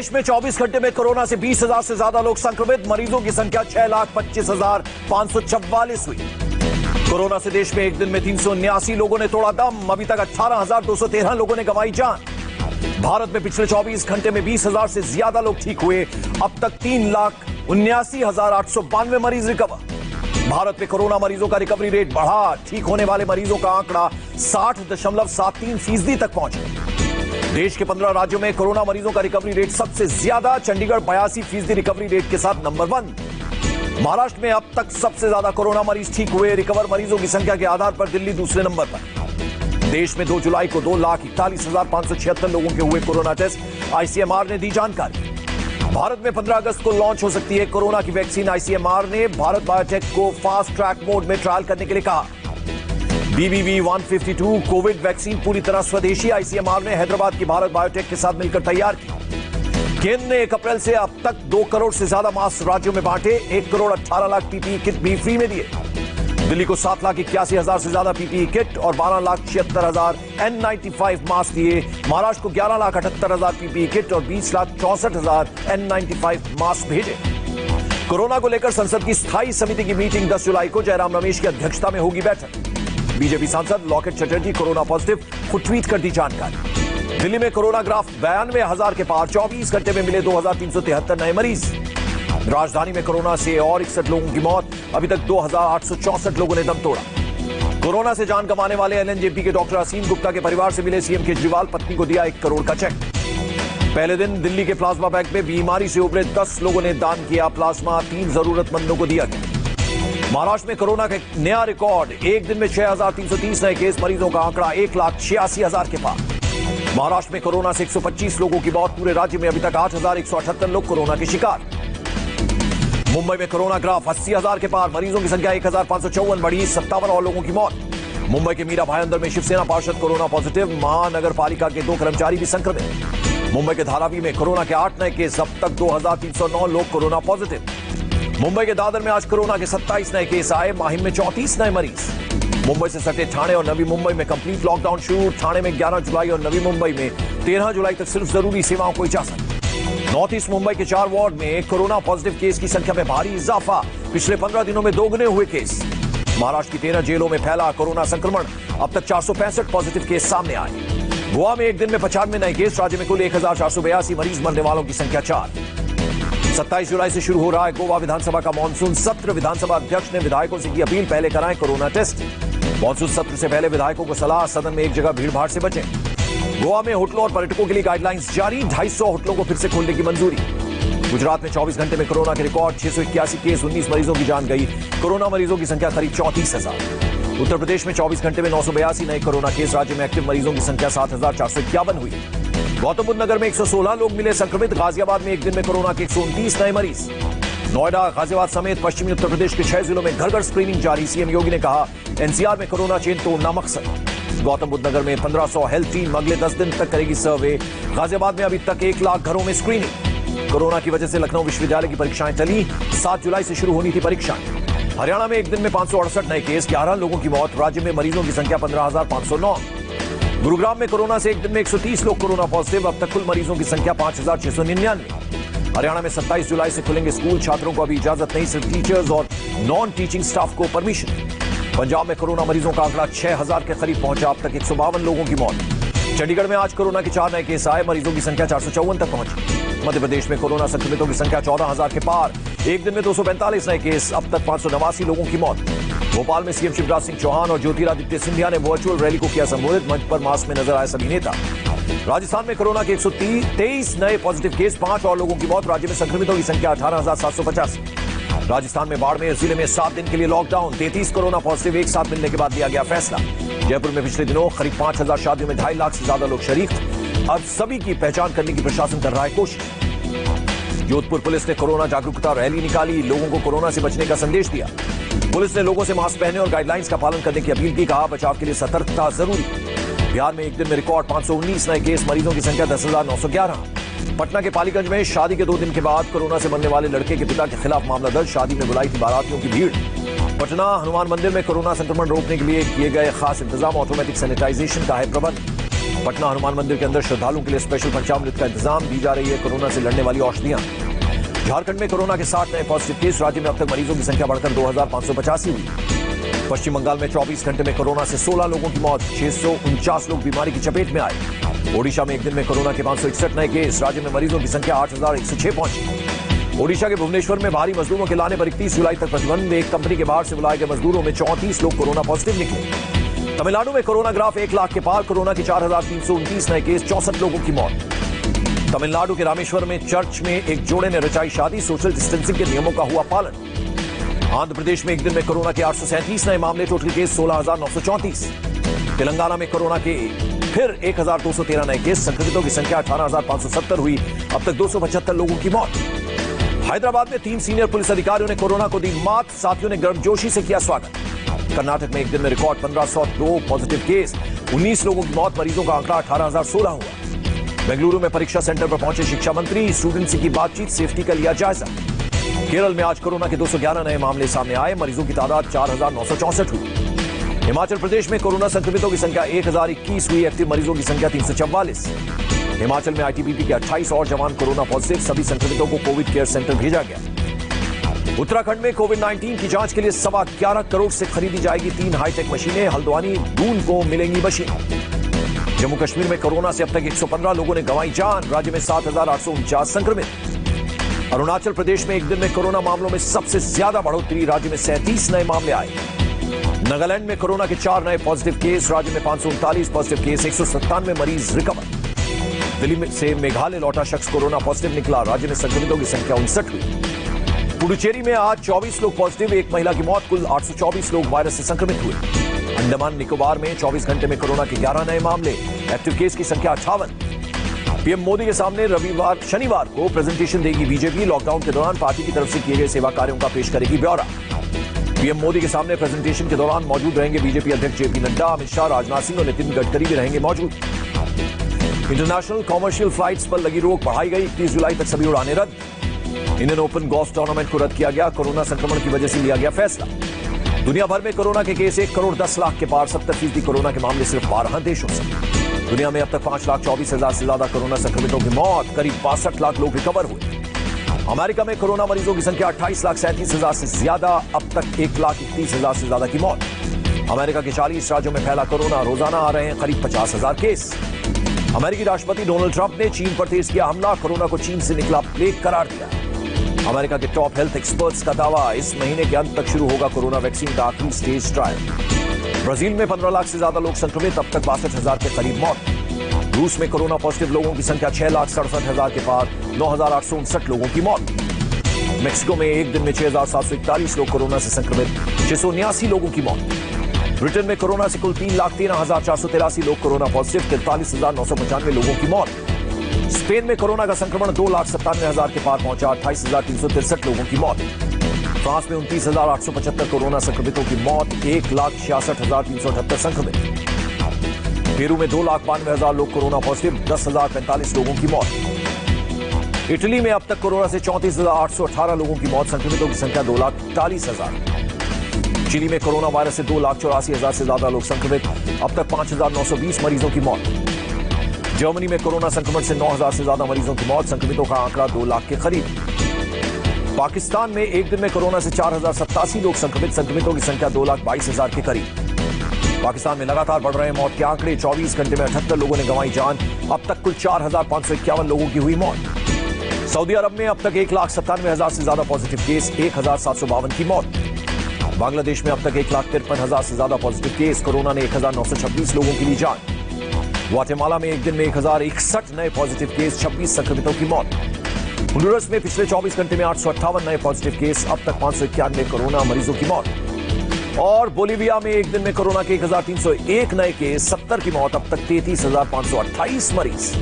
देश में 24 घंटे में कोरोना से 20,000 से ज्यादा लोग संक्रमित, मरीजों की संख्या 6,25,544 हुई। कोरोना से देश में एक दिन में 379 लोगों ने तोड़ा दम, अभी तक 18,213 लोगों ने गंवाई जान। भारत में पिछले 24 घंटे में 20,000 से ज्यादा लोग ठीक हुए, अब तक 3,79,892 मरीज रिकवर। भारत में कोरोना मरीजों का रिकवरी रेट बढ़ा, ठीक होने वाले मरीजों का आंकड़ा 60.73% तक पहुंचा। देश के 15 राज्यों में कोरोना मरीजों का रिकवरी रेट सबसे ज्यादा, चंडीगढ़ 82% रिकवरी रेट के साथ नंबर 1। महाराष्ट्र में अब तक सबसे ज्यादा कोरोना मरीज ठीक हुए, रिकवर मरीजों की संख्या के आधार पर दिल्ली दूसरे नंबर पर। देश में 2 जुलाई को 2,41,576 लोगों के हुए कोरोना टेस्ट, आईसीएमआर ने दी जानकारी। भारत में 15 अगस्त को लॉन्च हो सकती है कोरोना की वैक्सीन, आईसीएमआर ने भारत बायोटेक को फास्ट ट्रैक मोड में ट्रायल करने के लिए कहा। BBV152 कोविड वैक्सीन पूरी तरह स्वदेशी, आईसीएमआर ने हैदराबाद की भारत बायोटेक के साथ मिलकर तैयार की। केंद्र ने 1 अप्रैल से अब तक 2 करोड़ से ज्यादा मास्क राज्यों में बांटे, 1 करोड़ 18 लाख पीपीई किट भी फ्री में दिए। दिल्ली को 7,81,000 से ज्यादा पीपीई किट और 12,76,000 N95 मास्क दिए। महाराष्ट्र को 11,78,000 पीपीई किट और 20,64,000 N95 मास्क भेजे। कोरोना को लेकर संसद की स्थायी समिति की मीटिंग 10 जुलाई को जयराम रमेश की अध्यक्षता में होगी बैठक। बीजेपी सांसद लॉकेट चटर्जी कोरोना पॉजिटिव, खुद ट्वीट कर दी जानकारी। दिल्ली में कोरोना ग्राफ 92,000 के पार, 24 घंटे में मिले 2,373 नए मरीज। राजधानी में कोरोना से और 61 लोगों की मौत, अभी तक 2,864 लोगों ने दम तोड़ा। कोरोना से जान गंवाने वाले एलएनजेपी के डॉक्टर असीम गुप्ता के परिवार से मिले सीएम केजरीवाल, पत्नी को दिया 1 करोड़ का चेक। पहले दिन दिल्ली के प्लाज्मा बैंक में बीमारी से उभरे 10 लोगों ने दान किया प्लाज्मा, 3 जरूरतमंदों को दिया गया। महाराष्ट्र में कोरोना का नया रिकॉर्ड, एक दिन में 6,330 नए केस, मरीजों का आंकड़ा 1,86,000 के पार। महाराष्ट्र में कोरोना से 125 लोगों की मौत, पूरे राज्य में अभी तक 8,178 लोग कोरोना के शिकार। मुंबई में कोरोना ग्राफ 80,000 के पार, मरीजों की संख्या 1,554 बढ़ी, 57 और लोगों की मौत। मुंबई के मीरा भाईंदर में शिवसेना पार्षद कोरोना पॉजिटिव, महानगर पालिका के 2 कर्मचारी भी संक्रमित। मुंबई के धारावी में कोरोना के 8 नए केस, अब तक 2,309 लोग कोरोना पॉजिटिव। मुंबई के दादर में आज कोरोना के 27 नए केस आए, माहिम में 34 नए मरीज। मुंबई से सटे ठाणे और नवी मुंबई में कंप्लीट लॉकडाउन शुरू, ठाणे में 11 जुलाई और नवी मुंबई में 13 जुलाई तक सिर्फ जरूरी सेवाओं को इजाजत। नॉर्थ ईस्ट मुंबई के 4 वार्ड में कोरोना पॉजिटिव केस की संख्या में भारी इजाफा, पिछले 15 दिनों में दोगुने हुए केस। महाराष्ट्र की 13 जेलों में फैला कोरोना संक्रमण, अब तक 465 पॉजिटिव केस सामने आए। गोवा में एक दिन में 95 नए केस, राज्य में कुल 1,482 मरीज, मरने वालों की संख्या 4। 27 जुलाई से शुरू हो रहा है गोवा विधानसभा का मानसून सत्र, विधानसभा अध्यक्ष ने विधायकों से की अपील, पहले कराएं कोरोना टेस्ट। मानसून सत्र से पहले विधायकों को सलाह, सदन में एक जगह भीड़भाड़ से बचें। गोवा में होटलों और पर्यटकों के लिए गाइडलाइंस जारी, 250 होटलों को फिर से खोलने की मंजूरी। गुजरात में 24 घंटे में कोरोना के रिकॉर्ड, 681 केस, 19 मरीजों की जान गई, कोरोना मरीजों की संख्या करीब 34,000। उत्तर प्रदेश में 24 घंटे में 982 नए कोरोना केस, राज्य में एक्टिव मरीजों की संख्या 7,451 हुई। गौतम बुद्ध नगर में 116 लोग मिले संक्रमित, गाजियाबाद में एक दिन में कोरोना के 129 नए मरीज। नोएडा, गाजियाबाद समेत पश्चिमी उत्तर प्रदेश के 6 जिलों में घर घर स्क्रीनिंग जारी, सीएम योगी ने कहा एनसीआर में कोरोना चेन तोड़ना मकसद। गौतम बुद्ध नगर में 1500 हेल्थ टीम अगले 10 दिन तक करेगी सर्वे। गाजियाबाद में अभी तक 1 लाख घरों में स्क्रीनिंग। कोरोना की वजह से लखनऊ विश्वविद्यालय की परीक्षाएं टली, 7 जुलाई से शुरू होनी थी परीक्षाएं। हरियाणा में एक दिन में 568 नए केस, 11 लोगों की मौत, राज्य में मरीजों की संख्या 15,509। गुरुग्राम में कोरोना से एक दिन में 130 लोग कोरोना पॉजिटिव, अब तक कुल मरीजों की संख्या 5,699। हरियाणा में 27 जुलाई से खुलेंगे स्कूल, छात्रों को अभी इजाजत नहीं, सिर्फ टीचर्स और नॉन टीचिंग स्टाफ को परमिशन। पंजाब में कोरोना मरीजों का आंकड़ा 6,000 के करीब पहुंचा, अब तक 152 लोगों की मौत। चंडीगढ़ में आज कोरोना के 4 नए केस आए, मरीजों की संख्या 454 तक पहुंची। मध्य प्रदेश में कोरोना संक्रमितों की संख्या 14,000 के पार, एक दिन में 245 नए केस, अब तक 589 लोगों की मौत। भोपाल में सीएम शिवराज सिंह चौहान और ज्योतिरादित्य सिंधिया ने वर्चुअल रैली को किया संबोधित, मंच पर मास्क में नजर आए सभी नेता। राजस्थान में कोरोना के 123 नए पॉजिटिव केस, 5 और लोगों की मौत, राज्य में संक्रमितों की संख्या 18,750। राजस्थान में बाड़मेर जिले में 7 दिन के लिए लॉकडाउन, 33 कोरोना पॉजिटिव एक साथ मिलने के बाद लिया गया फैसला। जयपुर में पिछले दिनों करीब 5,000 शादियों में 2.5 लाख से ज्यादा लोग शरीक, अब सभी की पहचान करने की प्रशासन कर रहा है कोशिश। जोधपुर पुलिस ने कोरोना जागरूकता रैली निकाली, लोगों को कोरोना से बचने का संदेश दिया। पुलिस ने लोगों से मास्क पहनने और गाइडलाइंस का पालन करने की अपील की, कहा बचाव के लिए सतर्कता जरूरी। बिहार में एक दिन में रिकॉर्ड 519 नए केस, मरीजों की संख्या 10,911। पटना के पालीगंज में शादी के 2 दिन के बाद कोरोना से मरने वाले लड़के के पिता के खिलाफ मामला दर्ज, शादी में बुलाई थी बारातियों की भीड़। पटना हनुमान मंदिर में कोरोना संक्रमण रोकने के लिए किए गए खास इंतजाम, ऑटोमेटिक सैनिटाइजेशन का है प्रबंध। पटना हनुमान मंदिर के अंदर श्रद्धालुओं के लिए स्पेशल पंचामृत का इंतजाम, दी जा रही है कोरोना से लड़ने वाली औषधियां। झारखंड में कोरोना के 60 नए पॉजिटिव केस, राज्य में अब तक मरीजों की संख्या बढ़कर 2585 हुई। पश्चिम बंगाल में 24 घंटे में कोरोना से 16 लोगों की मौत, 649 लोग बीमारी की चपेट में आए। ओडिशा में एक दिन में कोरोना के 561 नए केस, राज्य में मरीजों की संख्या 8106 पहुंची। ओडिशा के भुवनेश्वर में भारी मजदूरों के लाने पर 31 जुलाई तक प्रतिबंध, एक कंपनी के बाहर से बुलाए गए मजदूरों में 34 लोग कोरोना पॉजिटिव निकले। तमिलनाडु में कोरोना ग्राफ 1 लाख के पार, कोरोना के 4329 नए केस, 64 लोगों की मौत। तमिलनाडु के रामेश्वर में चर्च में एक जोड़े ने रचाई शादी, सोशल डिस्टेंसिंग के नियमों का हुआ पालन। आंध्र प्रदेश में एक दिन में कोरोना के 837 नए मामले, टोटल केस 16,934। तेलंगाना में कोरोना के फिर 1,213 नए केस, संक्रमितों की संख्या 18,570 हुई, अब तक 275 लोगों की मौत। हैदराबाद में 3 सीनियर पुलिस अधिकारियों ने कोरोना को दी मात, साथियों ने गर्मजोशी से किया स्वागत। कर्नाटक में एक दिन में रिकॉर्ड 1502 पॉजिटिव केस, 19 लोगों की मौत, मरीजों का आंकड़ा 18,016 हुआ। बेंगलुरु में परीक्षा सेंटर पर पहुंचे शिक्षा मंत्री, स्टूडेंट से की बातचीत, सेफ्टी का लिया जायजा। केरल में आज कोरोना के 211 नए मामले सामने आए, मरीजों की तादाद 4,964 हुई। हिमाचल प्रदेश में कोरोना संक्रमितों की संख्या 1021 हुई, एक्टिव मरीजों की संख्या 344। हिमाचल में आईटीबीपी के 28 और जवान कोरोना पॉजिटिव, सभी संक्रमितों को कोविड केयर सेंटर भेजा गया। उत्तराखंड में कोविड-19 की जांच के लिए 11.25 करोड़ से खरीदी जाएगी 3 हाईटेक मशीनें, हल्द्वानी दून को मिलेंगी मशीन। जम्मू कश्मीर में कोरोना से अब तक 115 लोगों ने गंवाई जान, राज्य में 7,849 संक्रमित। अरुणाचल प्रदेश में एक दिन में कोरोना मामलों में सबसे ज्यादा बढ़ोतरी, राज्य में 37 नए मामले आए। नागालैंड में कोरोना के 4 नए पॉजिटिव केस, राज्य में 539 पॉजिटिव केस, 197 मरीज रिकवर। दिल्ली से मेघालय लौटा शख्स कोरोना पॉजिटिव निकला, राज्य में संक्रमितों की संख्या 59 हुई। पुडुचेरी में आज 24 लोग पॉजिटिव, एक महिला की मौत, कुल 824 लोग वायरस से संक्रमित हुए। अंडमान निकोबार में 24 घंटे में कोरोना के 11 नए मामले, एक्टिव केस की संख्या 58। पीएम मोदी के सामने शनिवार को प्रेजेंटेशन देगी बीजेपी, लॉकडाउन के दौरान पार्टी की तरफ से किए गए सेवा कार्यों का पेश करेगी ब्यौरा। पीएम मोदी के सामने प्रेजेंटेशन के दौरान मौजूद रहेंगे बीजेपी अध्यक्ष जेपी नड्डा, अमित शाह, राजनाथ सिंह और नितिन गडकरी भी रहेंगे मौजूद। इंटरनेशनल कॉमर्शियल फ्लाइट्स पर लगी रोक बढ़ाई गई, 31 जुलाई तक सभी उड़ानें रद्द। इंडियन ओपन गोल्फ टूर्नामेंट को रद्द किया गया, कोरोना संक्रमण की वजह से लिया गया फैसला। दुनिया भर में कोरोना के केस 1 करोड़ 10 लाख के पार, 70% कोरोना के मामले सिर्फ 12 देशों से। दुनिया में अब तक 5,24,000 से ज्यादा कोरोना संक्रमितों की मौत, करीब 62 लाख लोग रिकवर हुए। अमेरिका में कोरोना मरीजों की संख्या 28,37,000 से ज्यादा, अब तक 1,31,000 से ज्यादा की मौत। अमेरिका के 40 राज्यों में फैला कोरोना, रोजाना आ रहे हैं करीब 50,000 केस। अमेरिकी राष्ट्रपति डोनाल्ड ट्रंप ने चीन पर तेज किया हमला, कोरोना को चीन से निकला प्लेग करार दिया। अमेरिका के टॉप हेल्थ एक्सपर्ट्स का दावा, इस महीने के अंत तक शुरू होगा कोरोना वैक्सीन का आखिरी स्टेज ट्रायल। ब्राजील में 15 लाख से ज्यादा लोग संक्रमित, अब तक 62,000 के करीब मौत। रूस में कोरोना पॉजिटिव लोगों की संख्या 6,67,000 के पार, 9,859 लोगों की मौत। मेक्सिको में एक दिन में 6,741 लोग कोरोना से संक्रमित, 679 लोगों की मौत। ब्रिटेन में कोरोना से कुल 3,13,483 लोग कोरोना पॉजिटिव, 43,995 लोगों की मौत। स्पेन में कोरोना का संक्रमण 2,97,000 के पार पहुंचा, 28,363 लोगों की मौत। फ्रांस में 29,875 कोरोना संक्रमितों की मौत, 1,66,378 संक्रमित। पेरू में 2,92,000 लोग कोरोना पॉजिटिव, 10,045 लोगों की मौत। इटली में अब तक कोरोना से 34,818 लोगों की मौत, संक्रमितों की संख्या 2,40,000। चिली में कोरोना वायरस से 2,84,000 से ज्यादा लोग संक्रमित, अब तक 5,920 मरीजों की मौत। जर्मनी में कोरोना संक्रमण से 9,000 से ज्यादा मरीजों की मौत, संक्रमितों का आंकड़ा 2 लाख के करीब। पाकिस्तान में एक दिन में कोरोना से 4,087 लोग संक्रमित, संक्रमितों की संख्या 2,22,000 के करीब। पाकिस्तान में लगातार बढ़ रहे मौत के आंकड़े, 24 घंटे में 78 लोगों ने गंवाई जान, अब तक कुल 4,551 लोगों की हुई मौत। सऊदी अरब में अब तक 1,97,000 से ज्यादा पॉजिटिव केस, 1,752 की मौत। बांग्लादेश में अब तक 1,53,000 से ज्यादा पॉजिटिव केस, कोरोना ने 1,926 लोगों की ली जान। ग्वाटेमाला में एक दिन में 1,061 नए पॉजिटिव केस, 26 संक्रमितों की मौत। होंडुरस में पिछले 24 घंटे में 858 नए पॉजिटिव केस, अब तक 591 कोरोना मरीजों की मौत। और बोलीविया में एक दिन में कोरोना के 1,301 नए केस, 70 की मौत, अब तक 33,528 मरीज।